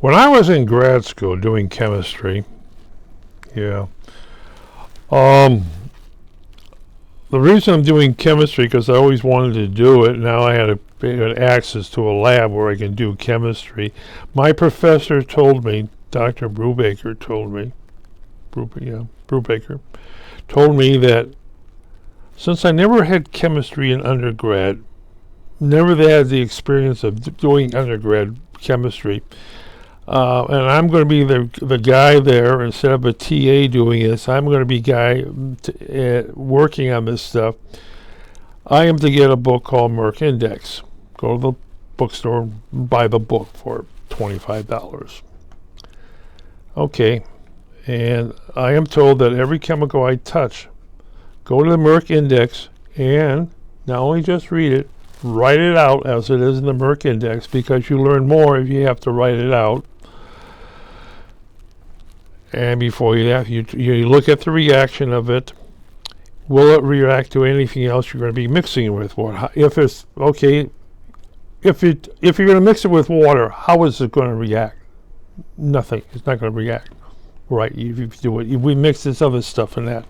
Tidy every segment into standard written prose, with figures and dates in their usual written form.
When I was in grad school doing chemistry, yeah, um, the reason I'm doing chemistry because I always wanted to do it. Now I had access to a lab where I can do chemistry. My professor told me, Dr. Brubaker told me, Brubaker told me that since I never had chemistry in undergrad, never had the experience of doing undergrad chemistry, and I'm going to be the guy there instead of a TA doing this. I'm going to be working on this stuff. I am to get a book called Merck Index. Go to the bookstore and buy the book for $25. Okay, and I am told that every chemical I touch, go to the Merck Index and not only just read it, write it out as it is in the Merck Index, because you learn more if you have to write it out. And before you look at the reaction of it. Will it react to anything else you're going to be mixing with water? If it's okay, if you're going to mix it with water, how is it going to react? Nothing. It's not going to react. Right? If you do it, we mix this other stuff in that.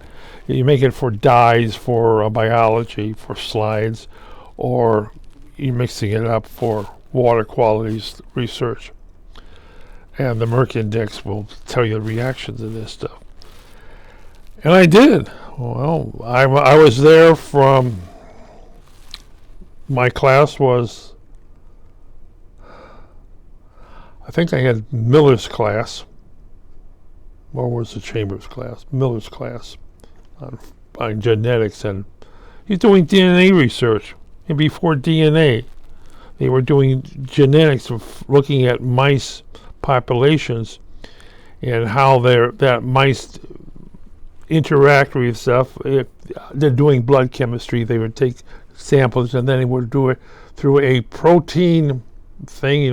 You make it for dyes, for biology, for slides, or you're mixing it up for water qualities research. And the Merck Index will tell you the reactions of this stuff. And I did. Well, I was there from, my class was, I think I had Miller's class, or was the Chambers class? Miller's class on genetics, and he's doing DNA research. And before DNA, they were doing genetics, of looking at mice populations and how that mice interact with stuff. If they're doing blood chemistry, they would take samples and then they would do it through a protein thing,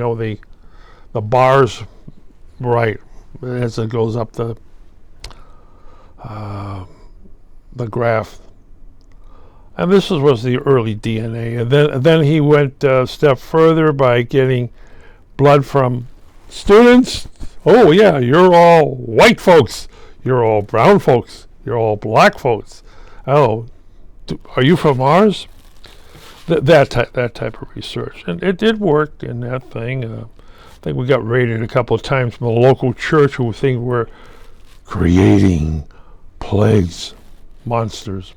the bars, right, as it goes up the graph. And this was the early DNA. And then he went a step further by getting blood from students. Oh yeah, you're all white folks. You're all brown folks. You're all black folks. Oh, are you from Mars? That type of research, and it did work in that thing. I think we got raided a couple of times from a local church who think we're creating plagues, monsters.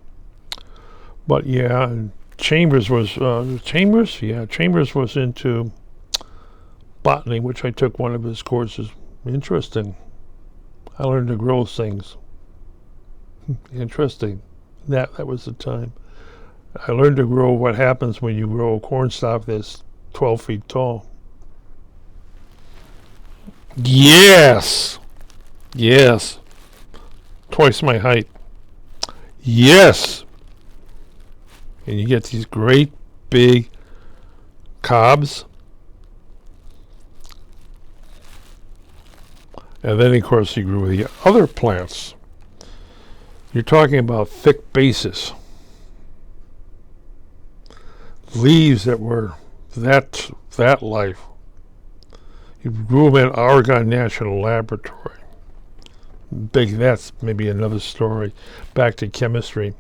But yeah, and Chambers was Chambers was into botany, which I took one of his courses. Interesting. I learned to grow things. Interesting. That was the time. I learned to grow what happens when you grow a corn stalk that's 12 feet tall. Yes. Yes. Twice my height. Yes. And you get these great big cobs. And then, of course, you grew the other plants. You're talking about thick bases. Leaves that were that life. You grew them at Oregon National Laboratory. That's maybe another story. Back to chemistry.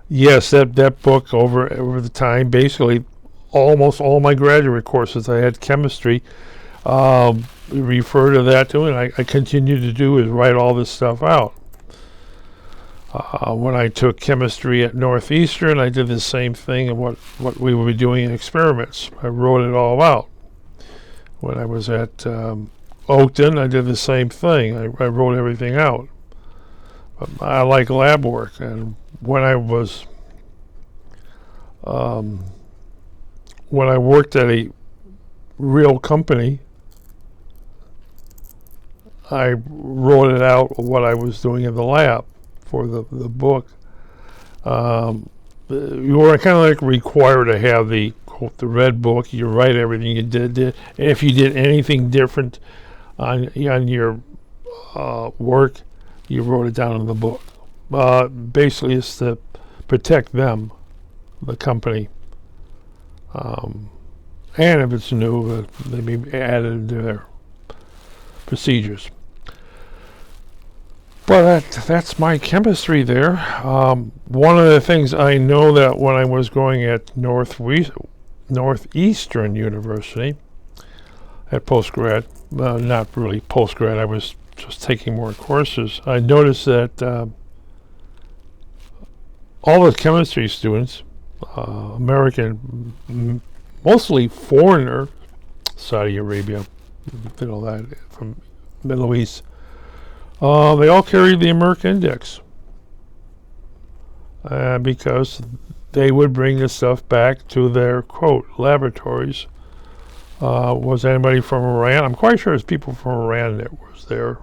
Yes, that book over the time, basically almost all my graduate courses, I had chemistry. Refer to that too, and I continue to do is write all this stuff out. When I took chemistry at Northeastern, I did the same thing, and what we would be doing in experiments. I wrote it all out. When I was at Oakton, I did the same thing. I wrote everything out. I like lab work, and when I worked at a real company, I wrote it out what I was doing in the lab for the book. You were kind of like required to have the red book. You write everything you did. And if you did anything different on your work, you wrote it down in the book. Basically, it's to protect them, the company. And if it's new, they may be added to procedures. But that's my chemistry there. One of the things I know that when I was going at Northeastern University at postgrad, not really postgrad, I was just taking more courses, I noticed that all the chemistry students, American, mostly foreigner, Saudi Arabia, that from Middle East, they all carried the Merck Index because they would bring the stuff back to their, quote, laboratories. Was anybody from Iran? I'm quite sure there's people from Iran that was there.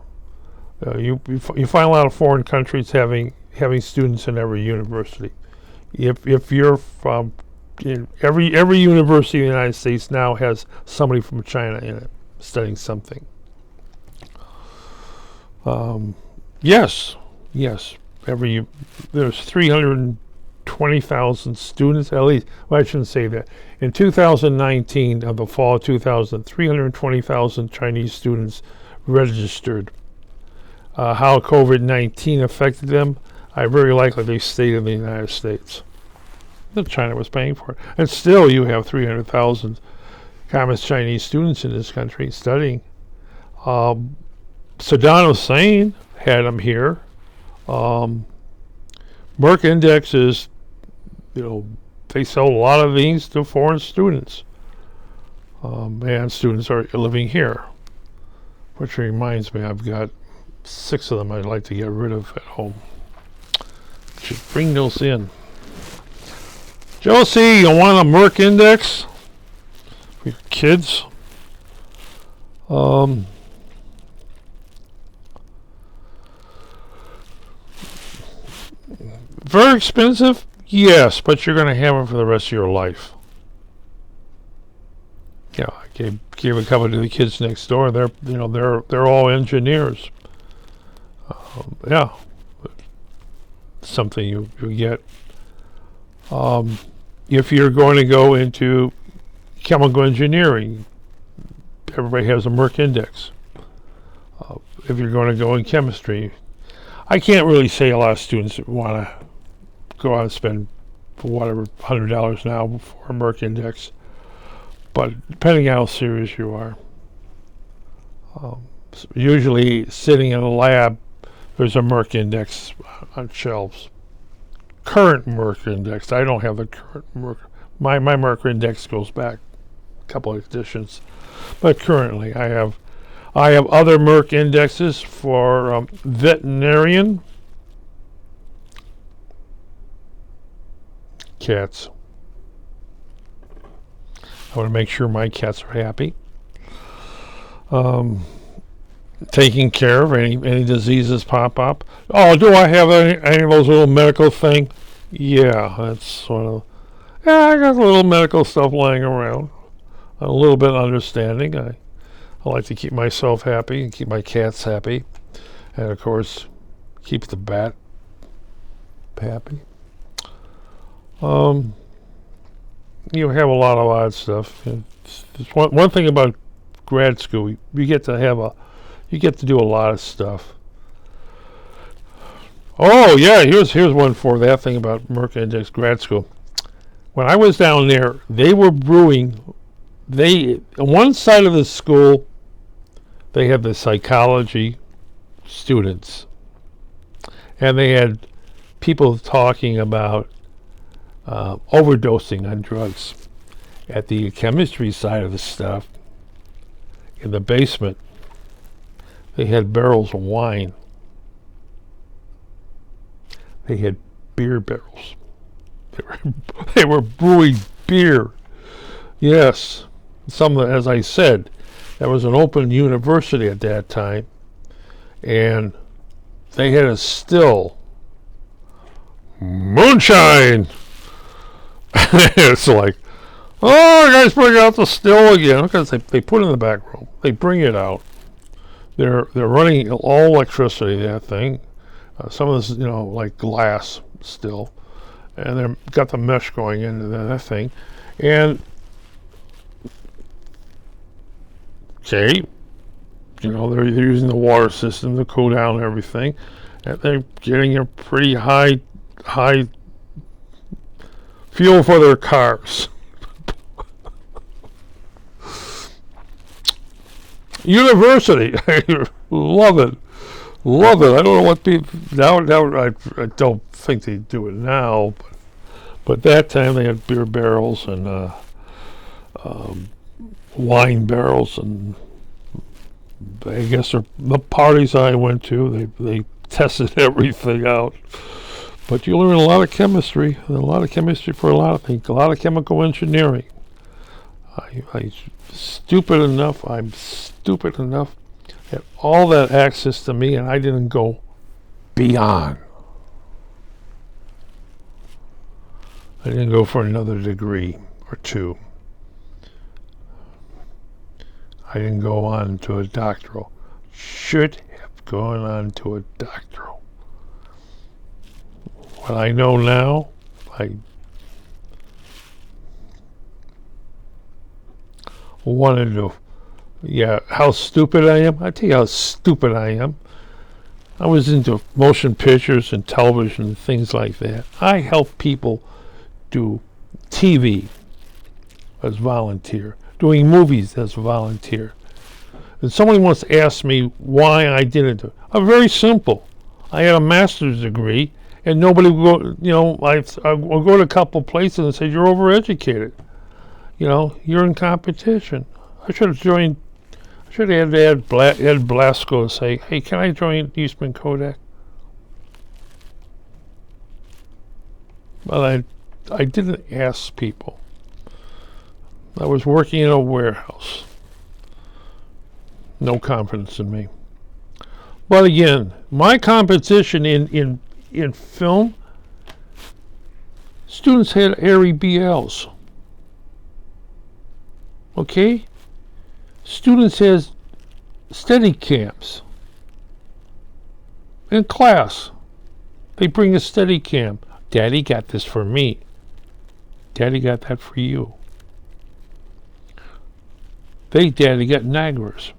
You find a lot of foreign countries having students in every university. If you're from every university in the United States now has somebody from China in it studying something. Yes. There's 320,000 students at least. Well, I shouldn't say that. In 2019, of the fall of 2000, 320,000 Chinese students registered. How COVID-19 affected them, very likely they stayed in the United States. China was paying for it. And still you have 300,000 Communist Chinese students in this country studying. Saddam Hussein had them here. Merck Index is, they sell a lot of these to foreign students. And students are living here. Which reminds me, I've got 6 of them I'd like to get rid of at home. Should bring those in. Josie, you want a Merck Index for your kids? Very expensive? Yes, but you're going to have them for the rest of your life. Yeah, I gave a couple to the kids next door. They're all engineers. Yeah, something you get. If you're going to go into chemical engineering, everybody has a Merck Index. If you're going to go in chemistry, I can't really say a lot of students want to go out and spend $100 now for a Merck Index, but depending on how serious you are. Usually sitting in a lab, there's a Merck Index on shelves. Current Merck Index. I don't have the current Merck. My Merck Index goes back a couple of editions, but currently I have other Merck Indexes for veterinarian, cats. I want to make sure my cats are happy. Taking care of any diseases pop up. Oh, do I have any of those little medical thing? Yeah, that's sort of. Yeah, I got a little medical stuff lying around. A little bit understanding. I like to keep myself happy and keep my cats happy, and of course, keep the bat happy. You have a lot of odd stuff. It's one thing about grad school. You get to do a lot of stuff. Oh yeah, here's one for that thing about Merck Index grad school. When I was down there, they were brewing. On one side of the school, they had the psychology students, and they had people talking about overdosing on drugs. At the chemistry side of the stuff, in the basement, they had barrels of wine. They had beer barrels. They were brewing beer. Yes. As I said, that was an open university at that time, and they had a still moonshine. It's like, oh, guys, bring out the still again, because they put it in the back room. They bring it out. They're running all electricity, that thing. Some of this, like glass still, and they've got the mesh going into that thing. And okay, they're using the water system to cool down everything, and they're getting a pretty high fuel for their cars. University, love it. I don't know what people now. I don't think they do it now, but that time they had beer barrels and wine barrels, and I guess the parties I went to, they tested everything out. But you learn a lot of chemistry, for a lot of things, a lot of chemical engineering. I'm stupid enough had all that access to me, and I didn't go beyond. I didn't go for another degree or two. I didn't go on to a doctoral. Should have gone on to a doctoral. What I know now, I wanted to. Yeah, how stupid I am? I tell you how stupid I am. I was into motion pictures and television and things like that. I help people do TV as volunteer, doing movies as volunteer. And somebody once asked me why I didn't do it. I'm very simple. I had a master's degree, and nobody would go, I would go to a couple places and say, you're overeducated. You're in competition. I should have had Ed Blasco say, hey, can I join Eastman Kodak? But I didn't ask people. I was working in a warehouse. No confidence in me. But again, my competition in film, students had airy BLs. Okay? Students had steady cams. In class, they bring a steady cam. Daddy got this for me. Daddy got that for you. Daddy got Niagaras.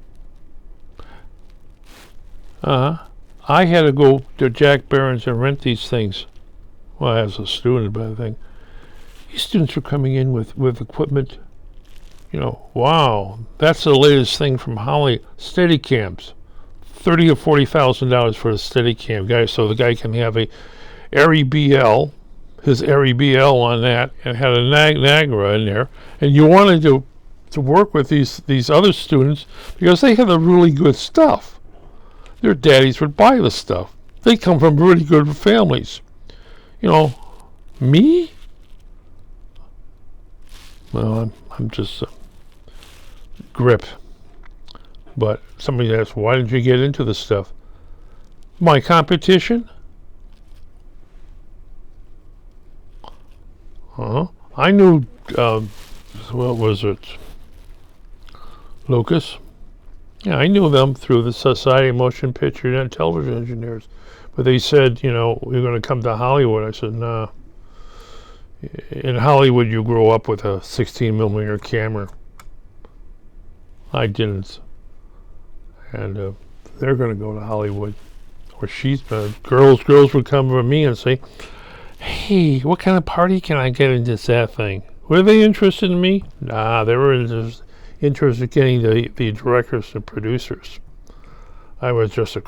I had to go to Jack Barron's and rent these things. Well, as a student, but I think these students were coming in with equipment. Wow, that's the latest thing from Holly. Steadicams, $30,000 or $40,000 for a Steadicam, guys. So the guy can have a airy BL, his airy BL on that, and had a Niagara in there. And you wanted to work with these other students because they had the really good stuff. Their daddies would buy the stuff. They come from really good families. Me? Well, I'm just grip. But somebody asked, why did you get into this stuff? My competition? I knew, what was it? Lucas? Yeah, I knew them through the Society of Motion Picture and Television Engineers. But they said, we're going to come to Hollywood. I said, nah. In Hollywood, you grow up with a 16 millimeter camera. I didn't. And they're going to go to Hollywood. Or girls would come to me and say, hey, what kind of party can I get into that thing? Were they interested in me? Nah, they were interested in getting the directors and producers. I was just a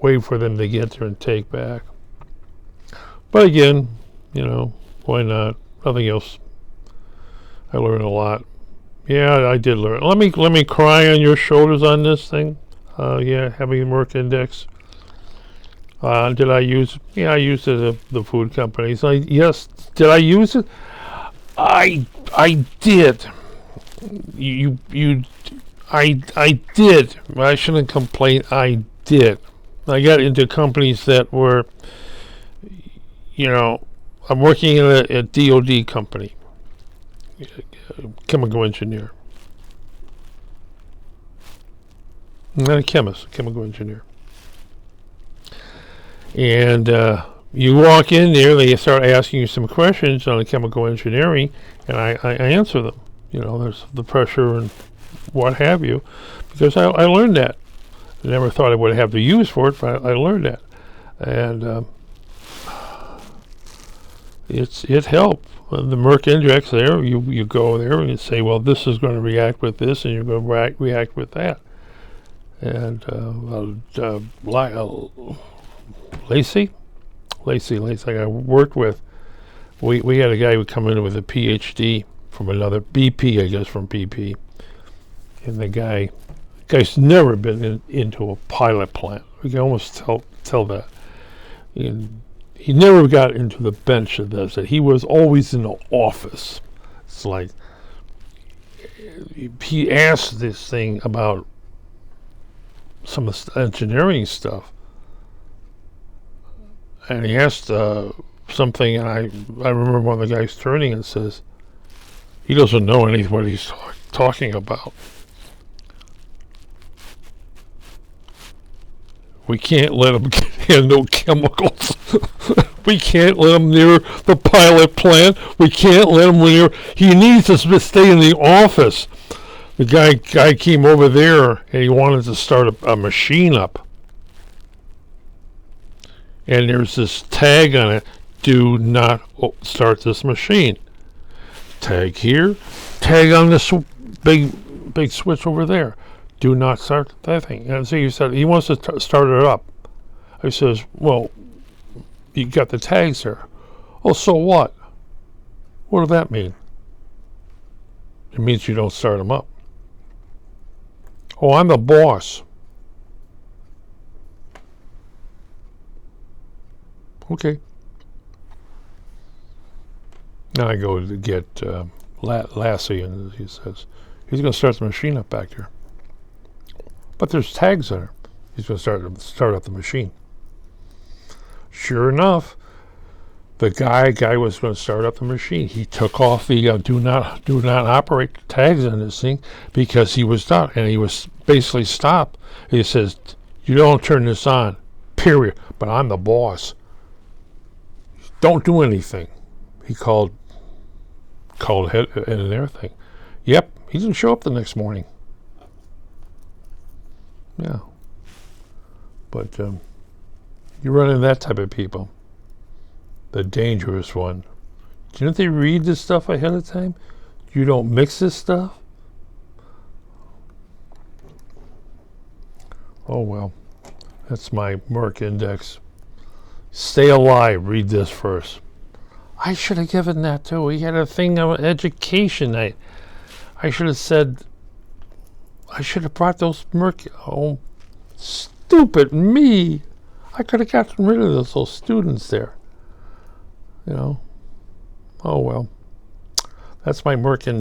way for them to get there and take back. But again, why not? Nothing else. I learned a lot. Yeah, I did learn. Let me cry on your shoulders on this thing. Yeah, having a Merck Index. Did I use it? Yeah, I used it at the food companies. Yes. Did I use it? I did. I did. I shouldn't complain. I did. I got into companies that were, I'm working in a DOD company, chemical engineer. Not a chemist, a chemical engineer. And you walk in there, they start asking you some questions on the chemical engineering, and I answer them. There's the pressure and what have you, because I learned that. I never thought I would have the use for it, but I learned that, and it helped. The Merck Index there, you go there and you say, well, this is going to react with this, and you're going to react with that. And Lacey, I worked with. We had a guy who would come in with a PhD from another BP, I guess, from BP, and the guy's never been into a pilot plant. We can almost tell that. And he never got into the bench of this. He was always in the office. It's like he asked this thing about some of the engineering stuff, and he asked something, and I remember one of the guys turning and says, he doesn't know what he's talking about. We can't let him handle chemicals. We can't let him near the pilot plant. We can't let him near. He needs to stay in the office. The guy came over there and he wanted to start a machine up. And there's this tag on it: do not start this machine. Tag here, tag on this big switch over there. Do not start that thing. And so he said he wants to start it up. I says, well, you got the tags there. Oh, so what? What does that mean? It means you don't start them up. Oh, I'm the boss. Okay. Now I go to get Lassie, and he says he's going to start the machine up back there. But there's tags on it. He's going to start up the machine. Sure enough, the guy was going to start up the machine. He took off the do not operate tags on this thing because he was stopped, and he was basically stopped. He says, "You don't turn this on, period. But I'm the boss. Don't do anything." He called head and everything. Yep, he didn't show up the next morning. Yeah, but you run into that type of people, the dangerous one. Do you know if they read this stuff ahead of time? You don't mix this stuff. Oh well, that's my Merck Index. Stay alive. Read this first. I should have given that too. We had a thing on education night. I should have said. I should have brought those Merck. Oh, stupid me! I could have gotten rid of those little students there. You know. Oh well. That's my Merck Index.